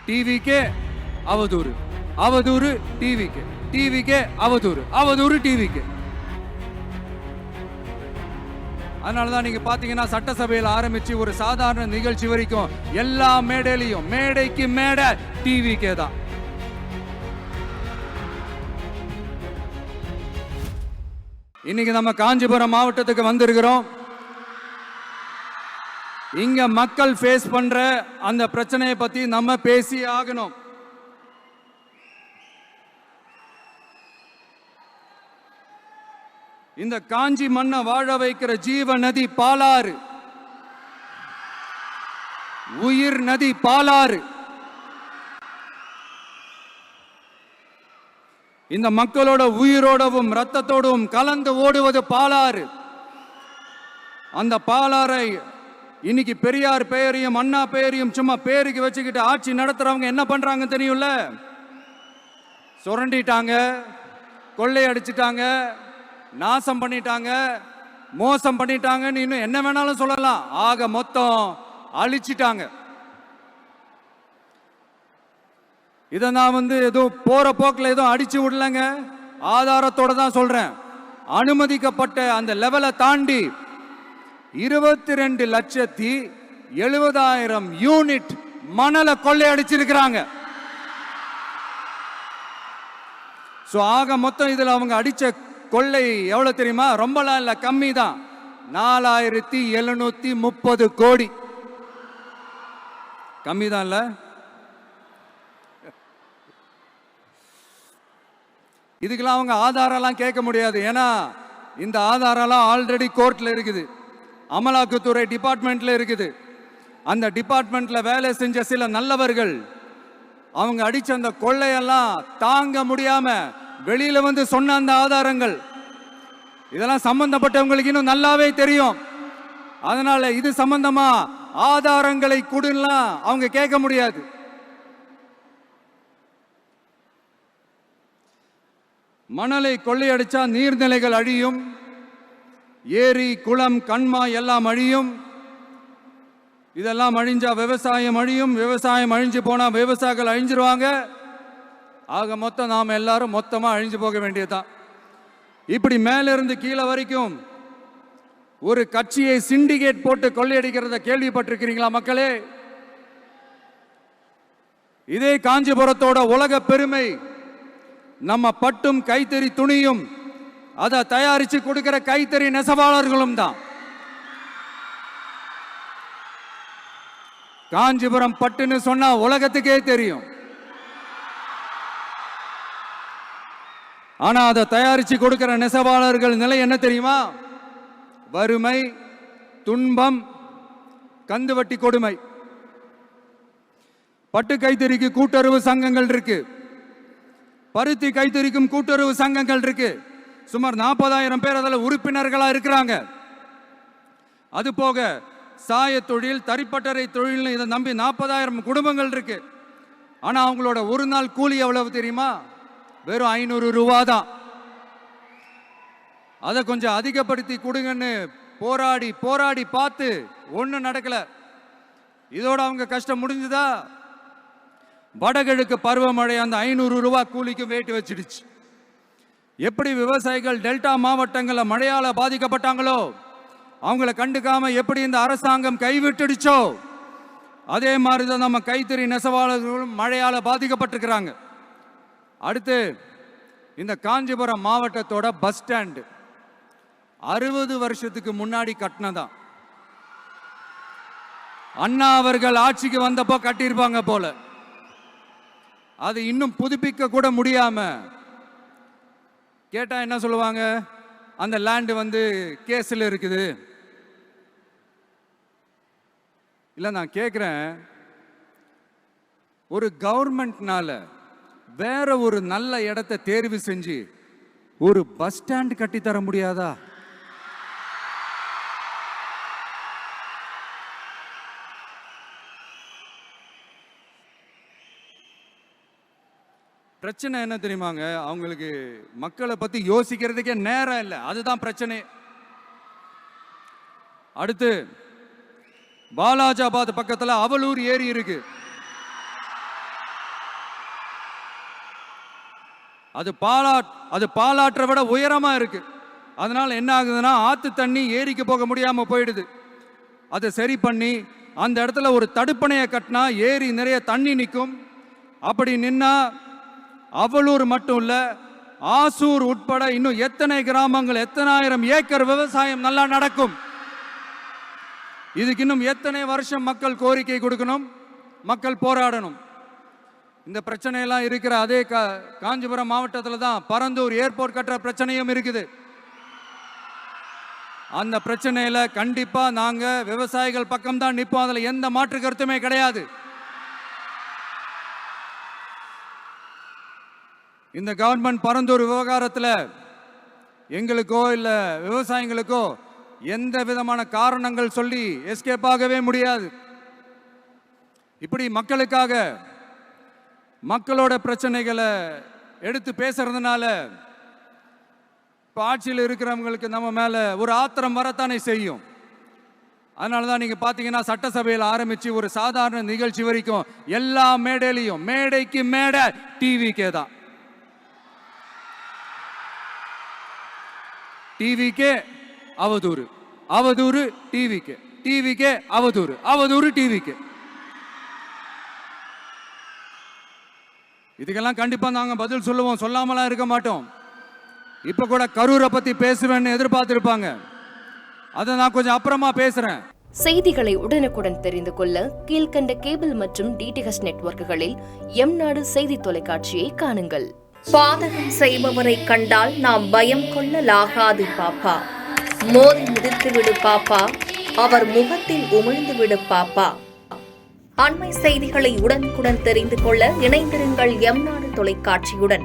டிவிக்கே அவதூறு, அவதூறு டிவிக்கு, டிவிக்கே அவதூறு, அவதூறு டிவிக்கு. அதனாலதான் நீங்க பாத்தீங்கன்னா சட்டசபையில் ஆரம்பிச்சு ஒரு சாதாரண நிகழ்ச்சி வரைக்கும் எல்லா மேடையிலையும் மேடைக்கு மேடை டிவிக்கே தான். இன்னைக்கு நம்ம காஞ்சிபுரம் மாவட்டத்துக்கு வந்திருக்கிறோம். இங்க மக்கள் ஃபேஸ் பண்ற அந்த பிரச்சனையை பத்தி நம்ம பேசி ஆகணும். இந்த காஞ்சி மண்ணை வாழ வைக்கிற ஜீவ நதி பாலாறு, உயிர் நதி பாலாறு. இந்த மக்களோட உயிரோடவும் ரத்தத்தோடவும் கலந்து ஓடுவது பாலாறு. அந்த பாலாறை இன்னைக்கு பெரியார் பெயரையும் அண்ணா பெயரையும் சும்மா பேருக்கு வச்சுக்கிட்டு ஆட்சி நடத்துறவங்க என்ன பண்றாங்க தெரியும்ல? சுரண்டிட்டாங்க, கொள்ளையடிச்சிட்டாங்க, நாசம் பண்ணிட்டாங்க, மோசம் பண்ணிட்டாங்கன்னு இன்னும் என்ன வேணாலும் சொல்லலாம். ஆக மொத்தம் அழிச்சிட்டாங்க. இதை நான் ஏதோ போற போக்கில் ஏதோ அடிச்சு விடலங்க, ஆதாரத்தோட தான் சொல்றேன். அனுமதிக்கப்பட்ட அந்த லெவலை தாண்டி 22,70,000 யூனிட் மணலை கொள்ளையடிச்சிருக்கிறாங்க. ஆக மொத்தம் இதுல அவங்க அடிச்ச கொள்ளை எவ்வளவு தெரியுமா? ரொம்பலாம் இல்ல, கம்மி தான். 4,730 கோடி. கம்மி தான் இல்ல? இதுக்கெல்லாம் அவங்க ஆதாரம்லாம் கேட்க முடியாது. ஏன்னா இந்த ஆதாரம்லாம் ஆல்ரெடி கோர்ட்ல இருக்குது, அமலாக்கத்துறை டிபார்ட்மெண்ட்ல இருக்குது. அந்த டிபார்ட்மெண்ட்ல வேலை செஞ்ச சில நல்லவர்கள் அவங்க அடிச்ச அந்த கொள்ளையெல்லாம் தாங்க முடியாம வெளியில சொன்ன அந்த ஆதாரங்கள் இதெல்லாம் சம்பந்தப்பட்டவங்களுக்கு இன்னும் நல்லாவே தெரியும். அதனால இது சம்பந்தமா ஆதாரங்களை கொடுலாம் அவங்க கேட்க முடியாது. மணலை கொள்ளையடிச்சா நீர்நிலைகள் அழியும், ஏரி குளம் கண்மாய் எல்லாம் அழியும். இதெல்லாம் அழிஞ்சா விவசாயம் அழியும், விவசாயம் அழிஞ்சு போனா விவசாயிகள் அழிஞ்சிருவாங்க. ஆக மொத்தம் நாம எல்லாரும் மொத்தமா அழிஞ்சு போக வேண்டியதுதான். இப்படி மேல இருந்து கீழே வரைக்கும் ஒரு கட்சியை சிண்டிகேட் போட்டு கொள்ளையடிக்கிறத கேள்விப்பட்டிருக்கிறீங்களா மக்களே? இதே காஞ்சிபுரத்தோட உலக பெருமை நம்ம பட்டும் கைத்தறி துணியும், அதை தயாரிச்சு கொடுக்கிற கைத்தறி நெசவாளர்களும் தான். காஞ்சிபுரம் பட்டுன்னு சொன்னா உலகத்துக்கே தெரியும். ஆனா அதை தயாரிச்சு கொடுக்கிற நெசவாளர்கள் நிலை என்ன தெரியுமா? வறுமை, துன்பம், கந்துவட்டி கொடுமை. பட்டு கைத்தறிக்கு கூட்டுறவு சங்கங்கள் இருக்கு, பருத்தி கைத்தறிக்கும் கூட்டுறவு சங்கங்கள் இருக்கு. சுமார் 40,000 பேர் அதில் உறுப்பினர்களா இருக்கிறாங்க. அது போக சாய தொழில், தறிப்பட்டறை தொழில் இதை நம்பி 40,000 குடும்பங்கள் இருக்கு. ஆனா அவங்களோட ஒரு நாள் கூலி எவ்வளவு தெரியுமா? வெறும் 500 ரூபா தான். அதை கொஞ்சம் அதிகப்படுத்தி கொடுங்கன்னு போராடி போராடி பார்த்து ஒன்றும் நடக்கல. இதோட அவங்க கஷ்டம் முடிஞ்சுதா? வடகிழக்கு பருவமழை அந்த 500 ரூபா கூலிக்கு வேட்டு வச்சிடுச்சு. எப்படி விவசாயிகள் டெல்டா மாவட்டங்களில் மழையால பாதிக்கப்பட்டாங்களோ, அவங்கள கண்டுக்காம எப்படி இந்த அரசாங்கம் கைவிட்டுடுச்சோ, அதே மாதிரிதான் நம்ம கைத்தறி நெசவாளர்களும் மழையால பாதிக்கப்பட்டிருக்கிறாங்க. அடுத்து இந்த காஞ்சிபுரம் மாவட்டத்தோட பஸ் ஸ்டாண்டு 60 வருஷத்துக்கு முன்னாடி கட்டினதான். அண்ணா அவர்கள் ஆட்சிக்கு வந்தப்போ கட்டியிருப்பாங்க போல. அது இன்னும் புதுப்பிக்க கூட முடியாம கேட்டா என்ன சொல்லுவாங்க? அந்த லேண்டு கேஸ்ல இருக்குது. இல்ல நான் கேட்கிறேன், ஒரு கவர்மெண்ட்னால வேற ஒரு நல்ல இடத்தை தேர்வு செஞ்சு ஒரு பஸ் ஸ்டாண்ட் கட்டி தர முடியாதா? பிரச்சனை என்ன தெரியுமாங்க? அவங்களுக்கு மக்களை பத்தி யோசிக்கிறதுக்கே நேரம் இல்லை. அதுதான் பிரச்சனை. அடுத்து வாலாஜாபாத் பக்கத்துல அவலூர் ஏரி இருக்கு. அது பாலாற்றை விட உயரமா இருக்கு. அதனால என்ன ஆகுதுன்னா ஆத்து தண்ணி ஏரிக்கு போக முடியாம போயிடுது. அதை சரி பண்ணி அந்த இடத்துல ஒரு தடுப்பணையை கட்டினா ஏரி நிறைய தண்ணி நிற்கும். அப்படி நின்னா அவலூர் மட்டும் இல்ல, ஆசூர் உட்பட இன்னும் எத்தனை கிராமங்கள், எத்தனை ஆயிரம் ஏக்கர் விவசாயம் நல்லா நடக்கும். இதுக்கு இன்னும் எத்தனை வருஷம் மக்கள் கோரிக்கை கொடுக்கணும், மக்கள் போராடணும். இந்த பிரச்சனையெல்லாம் இருக்கிற அதே காஞ்சிபுரம் மாவட்டத்தில் தான் பரந்தூர் ஏர்போர்ட் கட்டுற பிரச்சனையும் இருக்குது. அந்த பிரச்சனையில கண்டிப்பா நாங்க விவசாயிகள் பக்கம் தான் நிற்போம். அதுல எந்த மாற்று கருத்துமே கிடையாது. இந்த கவர்மெண்ட் பரந்தூர் விவகாரத்தில் எங்களுக்கோ இல்ல விவசாயிகளுக்கோ எந்த விதமான காரணங்கள் சொல்லி எஸ்கேப் ஆகவே முடியாது. இப்படி மக்களுக்காக மக்களோட பிரச்சனைகளை எடுத்து பேசுறதுனால இப்போ ஆட்சியில் இருக்கிறவங்களுக்கு நம்ம மேல ஒரு ஆத்திரம் வரத்தானே செய்யும். அதனால தான் நீங்க பாத்தீங்கன்னா சட்டசபையில் ஆரம்பிச்சு ஒரு சாதாரண நிகழ்ச்சி வரைக்கும் எல்லா மேடையிலையும் மேடைக்கு மேடை டிவிக்கே தான். டிவிக்கே அவதூறு, அவதூறு டிவிக்கே, டிவிக்கே அவதூறு, அவதூறு டிவிக்கே. இதுக்கெல்லாம் கண்டிப்பா நாங்க பதில் சொல்லுவோம், சொல்லாமலாம் இருக்க மாட்டோம். இப்ப கூட கரூரை பத்தி பேசுவேன்னு எதிர்பார்த்திருப்பாங்க. அதை நான் கொஞ்சம் அப்புறமா பேசுறேன். செய்திகளை உடனுக்குடன் தெரிந்து கொள்ள கீழ்கண்ட கேபிள் மற்றும் டிடிஹெச் நெட்வொர்க்குகளில் எம்நாடு செய்தி தொலைக்காட்சியை காணுங்கள். பாதகம் செய்பவரை கண்டால் நாம் பயம் கொள்ளலாகாது பாப்பா. மோதி மிதித்து விடு பாப்பா, அவர் முகத்தில் உமிழ்ந்து விடு பாப்பா. அண்மை செய்திகளை உடனுக்குடன் தெரிந்து கொள்ள இணைந்திருங்கள் எம்நாடு தொலைக்காட்சியுடன்.